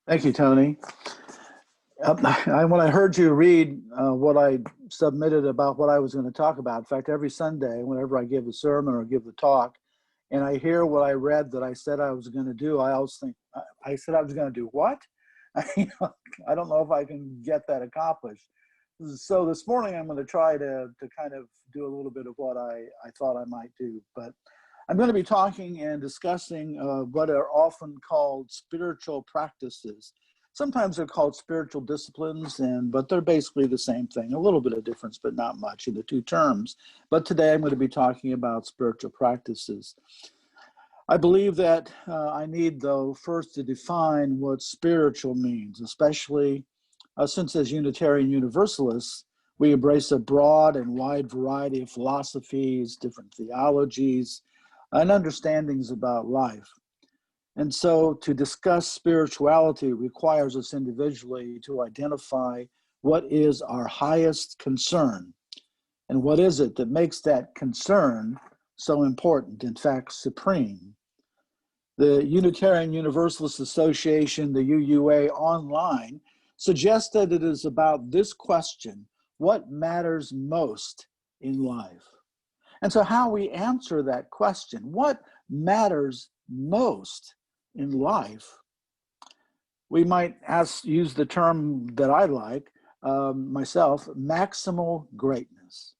Thank you, Tony. When I heard you read what I submitted about what I was going to talk about, in fact, every Sunday, whenever I give a sermon or give the talk, and I hear what I read that I said I was going to do, I always think, I said I was going to do what? I don't know if I can get that accomplished. So this morning, I'm going to try to kind of do a little bit of what I thought I might do. But I'm going to be talking and discussing what are often called spiritual practices. Sometimes they're called spiritual disciplines, but they're basically the same thing. A little bit of difference, but not much in the two terms. But today I'm going to be talking about spiritual practices. I believe that I need, though, first to define what spiritual means, especially since as Unitarian Universalists, we embrace a broad and wide variety of philosophies, different theologies, and understandings about life. And so to discuss spirituality requires us individually to identify what is our highest concern and what is it that makes that concern so important, in fact, supreme. The Unitarian Universalist Association, the UUA online, suggests that it is about this question: what matters most in life? And so how we answer that question, what matters most in life, we might use the term that I like myself, maximal greatness.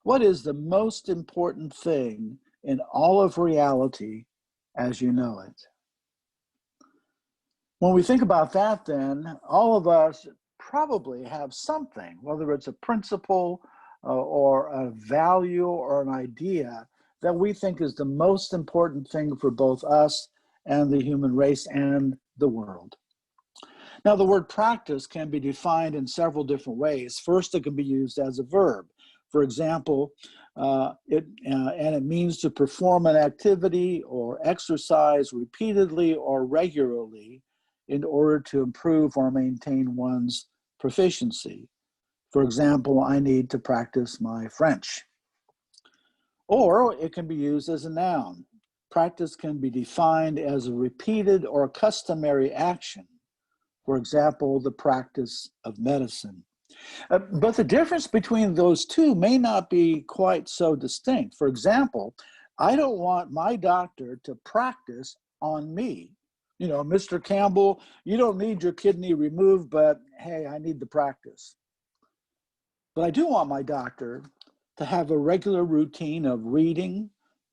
What is the most important thing in all of reality as you know it? When we think about that, then, all of us probably have something, whether it's a principle or a value or an idea that we think is the most important thing for both us and the human race and the world. Now, the word practice can be defined in several different ways. First, it can be used as a verb. For example, it means to perform an activity or exercise repeatedly or regularly in order to improve or maintain one's proficiency. For example, I need to practice my French. Or it can be used as a noun. Practice can be defined as a repeated or customary action. For example, the practice of medicine. But the difference between those two may not be quite so distinct. For example, I don't want my doctor to practice on me. You know, Mr. Campbell, you don't need your kidney removed, but hey, I need the practice. But I do want my doctor to have a regular routine of reading,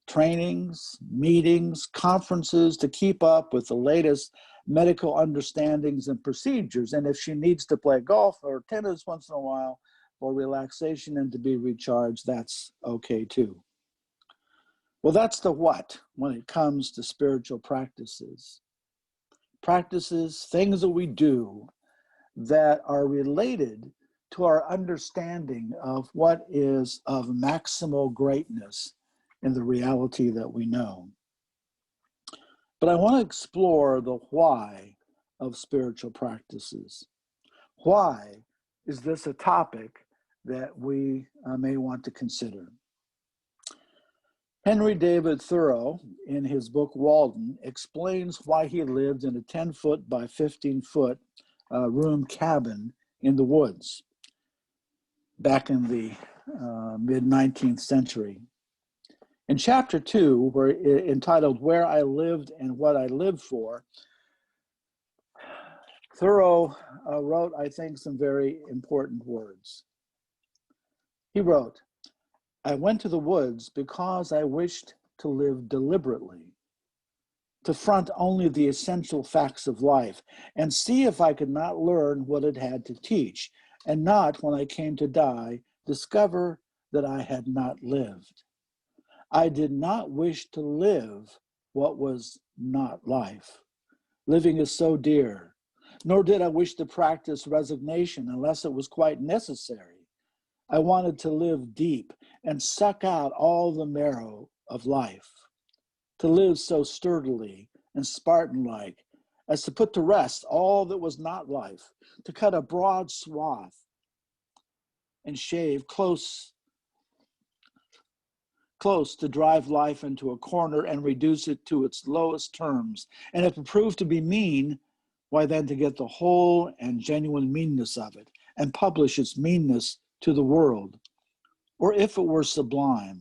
trainings, meetings, conferences to keep up with the latest medical understandings and procedures. And if she needs to play golf or tennis once in a while for relaxation and to be recharged, that's okay too. Well, that's the what when it comes to spiritual practices. Practices, things that we do that are related to our understanding of what is of maximal greatness in the reality that we know. But I want to explore the why of spiritual practices. Why is this a topic that we may want to consider? Henry David Thoreau, in his book Walden, explains why he lived in a 10-foot by 15-foot room cabin in the woods back in the mid-19th century. In chapter 2, entitled Where I Lived and What I Lived For, Thoreau wrote, I think, some very important words. He wrote, "I went to the woods because I wished to live deliberately, to front only the essential facts of life, and see if I could not learn what it had to teach, and not, when I came to die, discover that I had not lived. I did not wish to live what was not life. Living is so dear. Nor did I wish to practice resignation unless it was quite necessary. I wanted to live deep and suck out all the marrow of life, to live so sturdily and Spartan-like as to put to rest all that was not life, to cut a broad swath and shave close to drive life into a corner and reduce it to its lowest terms. And if it proved to be mean, why then to get the whole and genuine meanness of it and publish its meanness to the world? Or if it were sublime,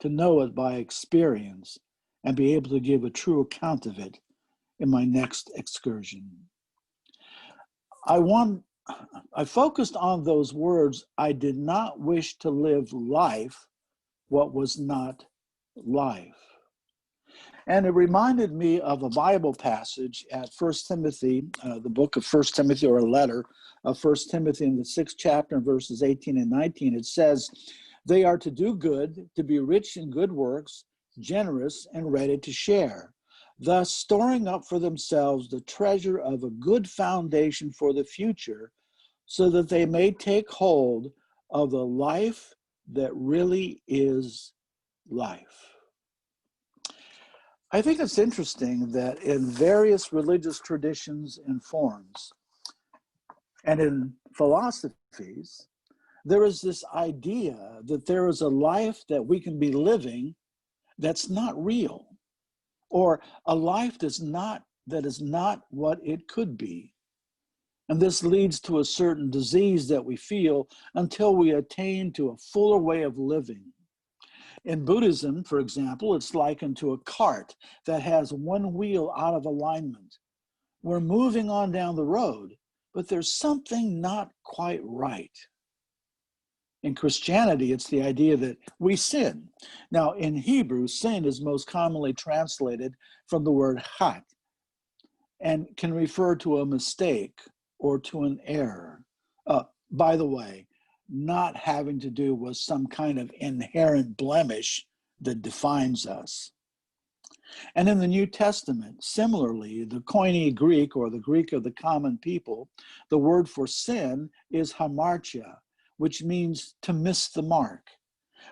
to know it by experience and be able to give a true account of it in my next excursion. I focused on those words. I did not wish to live life, what was not life. And it reminded me of a Bible passage at 1 Timothy, the book of 1 Timothy, or a letter of 1 Timothy in the 6th chapter, verses 18 and 19. It says, they are to do good, to be rich in good works, generous and ready to share, thus storing up for themselves the treasure of a good foundation for the future, so that they may take hold of the life that really is life. I think it's interesting that in various religious traditions and forms, and in philosophies, there is this idea that there is a life that we can be living that's not real, or a life that is not what it could be. And this leads to a certain disease that we feel until we attain to a fuller way of living. In Buddhism, for example, it's likened to a cart that has one wheel out of alignment. We're moving on down the road, but there's something not quite right. In Christianity, it's the idea that we sin. Now, in Hebrew, sin is most commonly translated from the word chat and can refer to a mistake or to an error. By the way, not having to do with some kind of inherent blemish that defines us. And in the New Testament, similarly, the Koine Greek, or the Greek of the common people, the word for sin is hamartia, which means to miss the mark.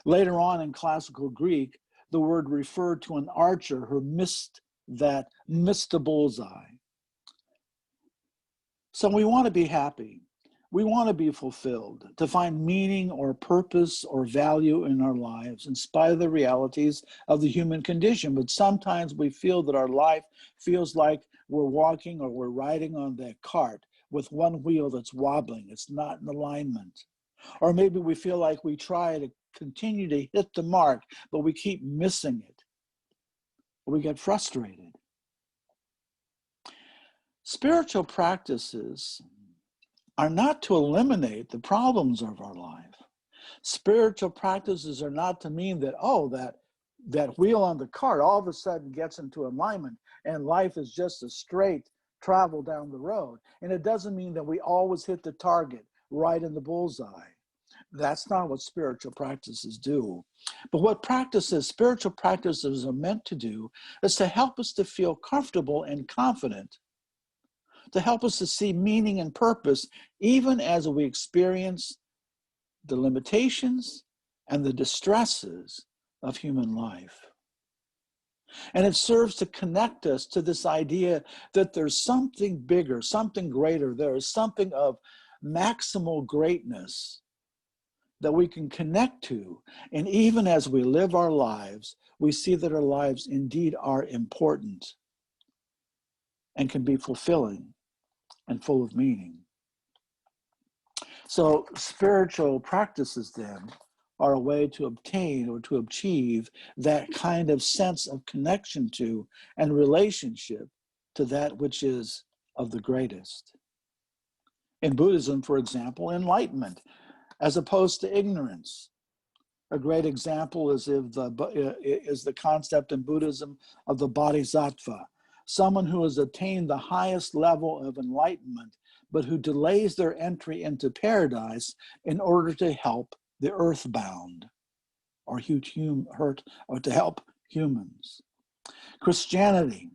Later on in classical Greek, the word referred to an archer who missed the bullseye. So we want to be happy. We want to be fulfilled, to find meaning or purpose or value in our lives in spite of the realities of the human condition. But sometimes we feel that our life feels like we're walking or we're riding on that cart with one wheel that's wobbling. It's not in alignment. Or maybe we feel like we try to continue to hit the mark, but we keep missing it. We get frustrated. Spiritual practices are not to eliminate the problems of our life. Spiritual practices are not to mean that, that wheel on the cart all of a sudden gets into alignment and life is just a straight travel down the road. And it doesn't mean that we always hit the target right in the bullseye. That's not what spiritual practices do. But what spiritual practices are meant to do is to help us to feel comfortable and confident, to help us to see meaning and purpose, even as we experience the limitations and the distresses of human life. And it serves to connect us to this idea that there's something bigger, something greater. There is something of maximal greatness that we can connect to. And even as we live our lives, we see that our lives indeed are important and can be fulfilling and full of meaning. So spiritual practices then are a way to obtain or to achieve that kind of sense of connection to and relationship to that which is of the greatest. In Buddhism, for example, enlightenment as opposed to ignorance. A great example is the concept in Buddhism of the bodhisattva, someone who has attained the highest level of enlightenment, but who delays their entry into paradise in order to help the earthbound, or to help humans. Christianity,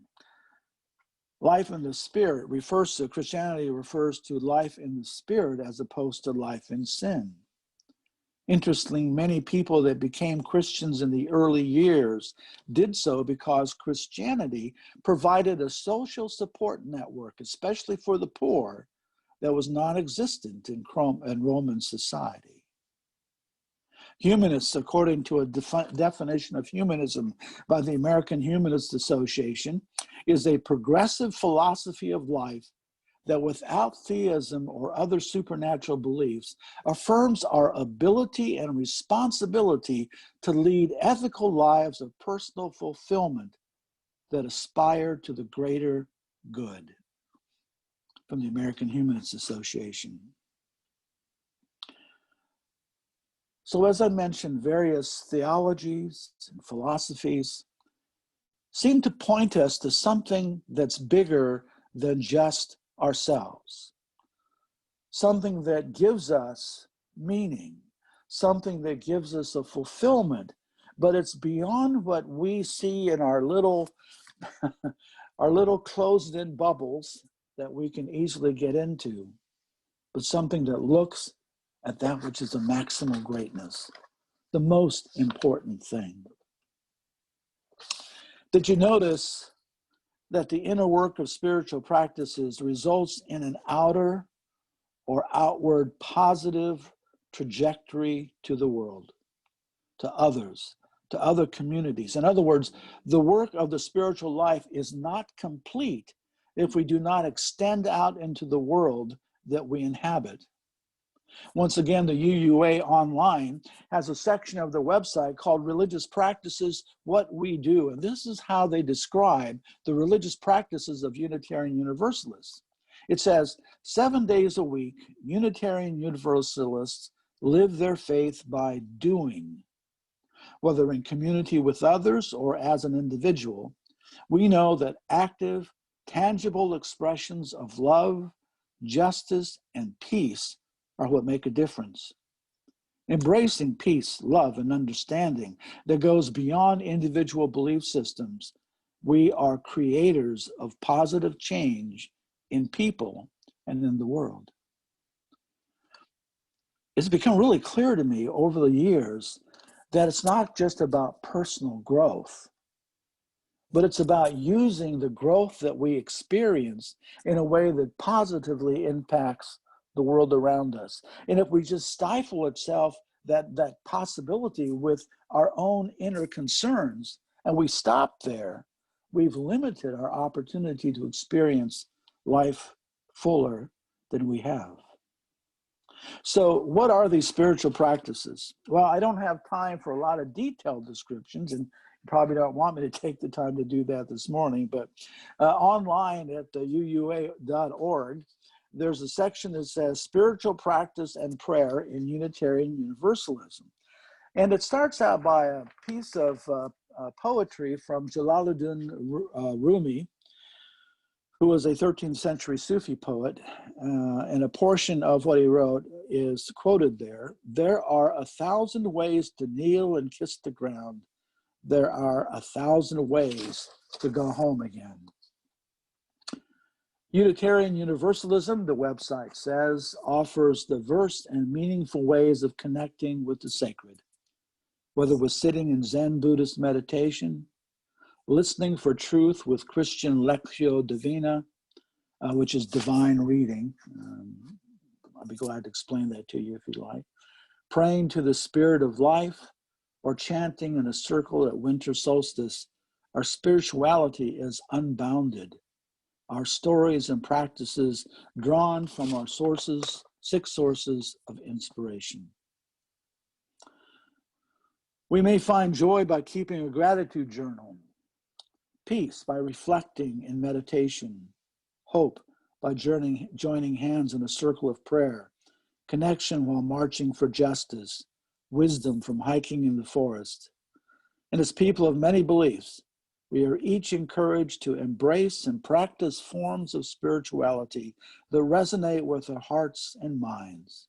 life in the spirit, Christianity refers to life in the spirit as opposed to life in sin. Interestingly, many people that became Christians in the early years did so because Christianity provided a social support network, especially for the poor, that was non-existent in Roman society. Humanists, according to a definition of humanism by the American Humanist Association, is a progressive philosophy of life that without theism or other supernatural beliefs, affirms our ability and responsibility to lead ethical lives of personal fulfillment that aspire to the greater good. From the American Humanist Association. So as I mentioned, various theologies and philosophies seem to point us to something that's bigger than just ourselves, something that gives us meaning, something that gives us a fulfillment, but it's beyond what we see in our little, our little closed-in bubbles that we can easily get into, but something that looks at that which is the maximal greatness, the most important thing. Did you notice that the inner work of spiritual practices results in an outer or outward positive trajectory to the world, to others, to other communities? In other words, the work of the spiritual life is not complete if we do not extend out into the world that we inhabit. Once again, the UUA online has a section of their website called Religious Practices, What We Do. And this is how they describe the religious practices of Unitarian Universalists. It says, 7 days a week, Unitarian Universalists live their faith by doing. Whether in community with others or as an individual, we know that active, tangible expressions of love, justice, and peace are what make a difference. Embracing peace, love, and understanding that goes beyond individual belief systems, we are creators of positive change in people and in the world. It's become really clear to me over the years that it's not just about personal growth, but it's about using the growth that we experience in a way that positively impacts the world around us. And if we just stifle itself, that possibility with our own inner concerns, and we stop there, we've limited our opportunity to experience life fuller than we have. So what are these spiritual practices? Well, I don't have time for a lot of detailed descriptions, and you probably don't want me to take the time to do that this morning, but online at the uua.org, there's a section that says Spiritual Practice and Prayer in Unitarian Universalism. And it starts out by a piece of poetry from Jalaluddin Rumi, who was a 13th century Sufi poet, and a portion of what he wrote is quoted there. There are 1,000 ways to kneel and kiss the ground. There are 1,000 ways to go home again. Unitarian Universalism, the website says, offers diverse and meaningful ways of connecting with the sacred, whether we're sitting in Zen Buddhist meditation, listening for truth with Christian Lectio Divina, which is divine reading. I'll be glad to explain that to you if you like. Praying to the spirit of life, or chanting in a circle at winter solstice. Our spirituality is unbounded. Our stories and practices drawn from our sources, 6 sources of inspiration. We may find joy by keeping a gratitude journal, peace by reflecting in meditation, hope by joining hands in a circle of prayer, connection while marching for justice, wisdom from hiking in the forest. And as people of many beliefs, we are each encouraged to embrace and practice forms of spirituality that resonate with our hearts and minds.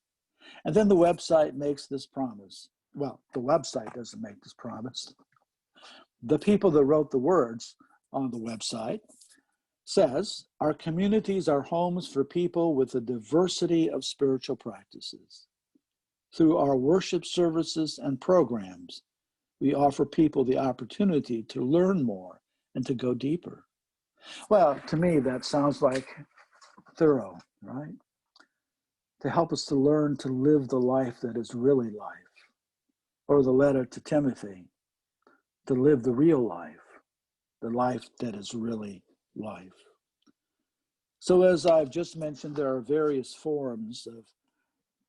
And then the website makes this promise. Well, the website doesn't make this promise. The people that wrote the words on the website says, our communities are homes for people with a diversity of spiritual practices. Through our worship services and programs, we offer people the opportunity to learn more and to go deeper. Well, to me, that sounds like thorough, right? To help us to learn to live the life that is really life. Or the letter to Timothy, to live the real life, the life that is really life. So as I've just mentioned, there are various forms of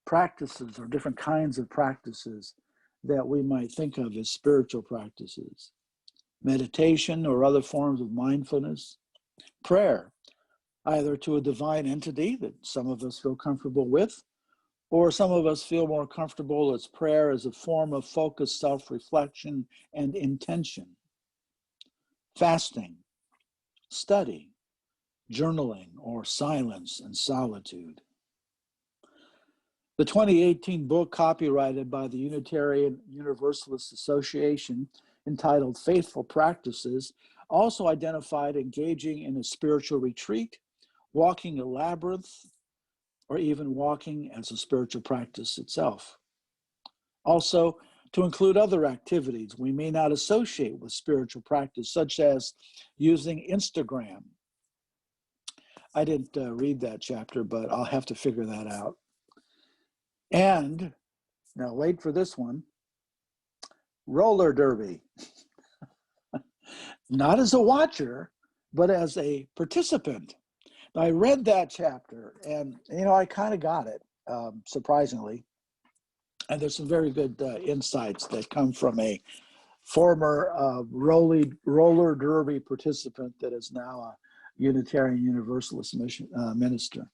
practices or different kinds of practices that we might think of as spiritual practices. Meditation or other forms of mindfulness, prayer, either to a divine entity that some of us feel comfortable with, or some of us feel more comfortable as prayer as a form of focused self-reflection and intention. Fasting, study, journaling, or silence and solitude. The 2018 book copyrighted by the Unitarian Universalist Association entitled Faithful Practices also identified engaging in a spiritual retreat, walking a labyrinth, or even walking as a spiritual practice itself. Also, to include other activities we may not associate with spiritual practice, such as using Instagram. I didn't read that chapter, but I'll have to figure that out. And, now wait for this one, roller derby. Not as a watcher, but as a participant. I read that chapter and, I kind of got it, surprisingly. And there's some very good insights that come from a former roller derby participant that is now a Unitarian Universalist minister.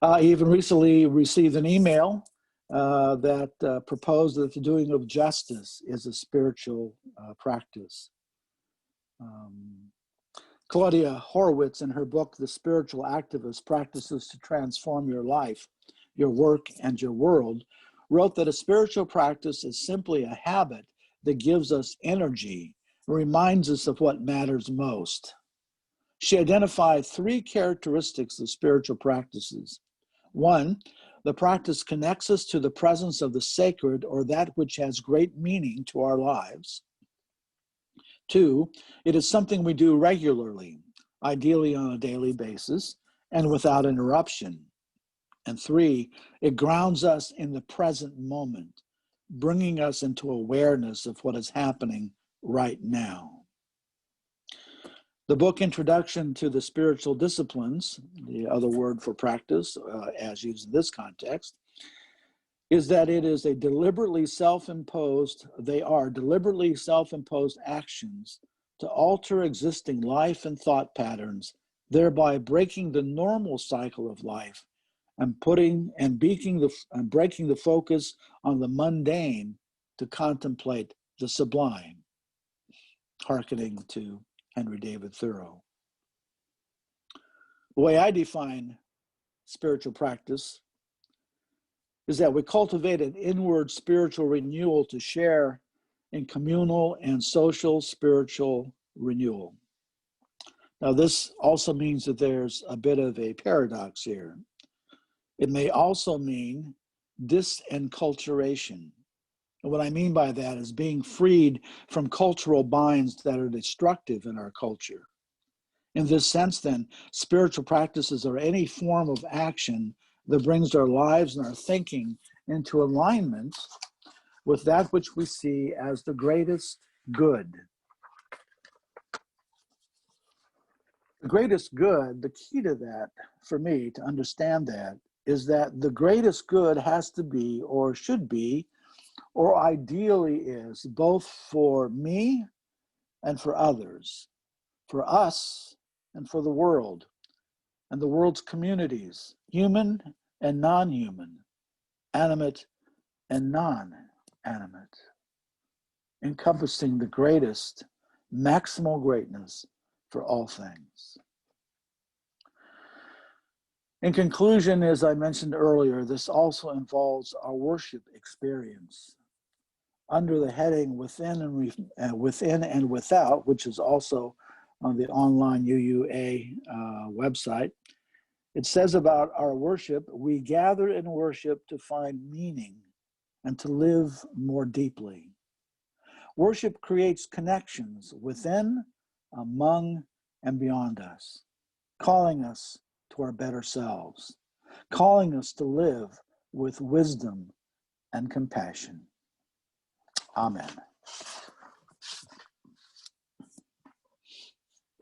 I even recently received an email that proposed that the doing of justice is a spiritual practice. Claudia Horowitz, in her book, The Spiritual Activist, Practices to Transform Your Life, Your Work, and Your World, wrote that a spiritual practice is simply a habit that gives us energy, reminds us of what matters most. She identified 3 characteristics of spiritual practices. 1, the practice connects us to the presence of the sacred or that which has great meaning to our lives. 2, it is something we do regularly, ideally on a daily basis, and without interruption. And 3, it grounds us in the present moment, bringing us into awareness of what is happening right now. The book Introduction to the Spiritual Disciplines, the other word for practice, as used in this context, is that it is a deliberately self-imposed, they are deliberately self-imposed actions to alter existing life and thought patterns, thereby breaking the normal cycle of life and breaking the focus on the mundane to contemplate the sublime, hearkening to Henry David Thoreau. The way I define spiritual practice is that we cultivate an inward spiritual renewal to share in communal and social spiritual renewal. Now, this also means that there's a bit of a paradox here. It may also mean disenculturation. And what I mean by that is being freed from cultural binds that are destructive in our culture. In this sense, then, spiritual practices are any form of action that brings our lives and our thinking into alignment with that which we see as the greatest good. The greatest good, the key to that, for me, to understand that, is that the greatest good has to be, or should be, or ideally is, both for me and for others, for us and for the world, and the world's communities, human and non-human, animate and non-animate, encompassing the greatest, maximal greatness for all things. In conclusion, as I mentioned earlier, this also involves our worship experience under the heading Within and Without, which is also on the online UUA website. It says about our worship, we gather in worship to find meaning and to live more deeply. Worship creates connections within, among, and beyond us, calling us to our better selves, calling us to live with wisdom and compassion. Amen.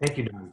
Thank you, Don.